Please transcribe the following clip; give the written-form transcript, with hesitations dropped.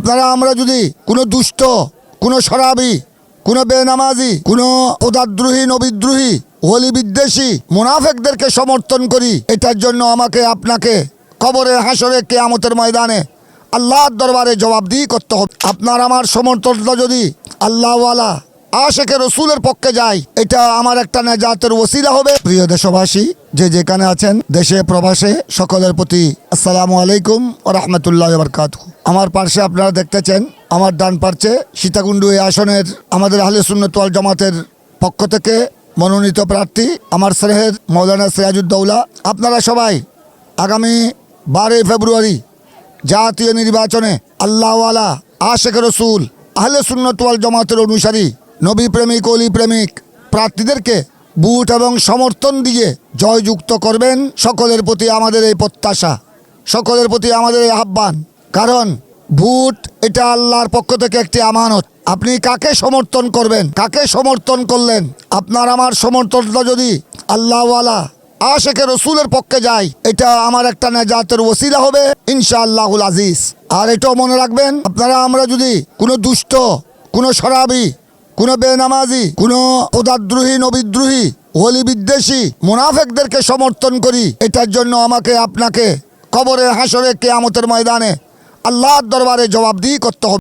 আপনারা আমরা যদি কোনো দুষ্ট, কোনো শরাবি, কোনো বেনামাজি, কোনো খোদাদ্রোহী, নবীদ্রোহী, ওলি বিদ্বেষী, মুনাফেকদেরকে সমর্থন করি, এটার জন্য আমাকে আপনাকে কবরে, হাসরে, কিয়ামতের ময়দানে আল্লাহর দরবারে জবাবদিহি করতে হবে। আপনার আমার সমর্থনটা যদি আল্লাহওয়ালা আশেকে রসুলের পক্ষে যায়, এটা আমার একটা নাজাতের ওসিলা হবে। প্রিয় দেশবাসী, যে যেখানে আছেন, দেশে প্রবাসে, সকলের প্রতি আসসালামু আলাইকুম ওয়া রাহমাতুল্লাহি ওয়া বারাকাতুহু। আমার পাশে আপনারা দেখতেছেন, আমার ডান পাশে সীতাকুণ্ডু এই আসনের আমাদের আহলে সুন্নাত ওয়াল জামাতের পক্ষ থেকে মনোনীত প্রার্থী আমার স্নেহের মাওলানা সিরাজউদ্দৌলা। আপনারা সবাই আগামী 12 ফেব্রুয়ারি জাতীয় নির্বাচনে আল্লাহওয়ালা আশেকে রসুল আহলে সুন্নাত ওয়াল জামাতের অনুসারী, নবী প্রেমিক, অলি প্রেমিক প্রার্থীদেরকে বুট এবং সমর্থন দিয়ে জয়যুক্ত করবেন। সকলের প্রতি আমাদের এই প্রত্যাশা, সকলের প্রতি আমাদের এই আহ্বান। কারণ ভোট এটা আল্লাহর পক্ষ থেকে একটি আমানত। আপনি কাকে সমর্থন করবেন, কাকে সমর্থন করলেন, আপনার আমার সমর্থনটা যদি আল্লাহওয়ালা আশেকে রসুলের পক্ষে যায়, এটা আমার একটা নাজাতের ওসিলা হবে ইনশাআল্লাহুল আজিজ। আর এটাও মনে রাখবেন, আপনারা আমরা যদি কোনো দুষ্ট, কোনো শরাবি, কোনো বেনামাজি, কোনো খোদাদ্রোহী, নবীদ্রোহী, ওলি বিদ্বেষী, মুনাফেকদেরকে সমর্থন করি, এটার জন্য আমাকে আপনাকে কবরে, হাসরে, কিয়ামতের ময়দানে আল্লাহর দরবারে জবাবদিহি করতে হবে।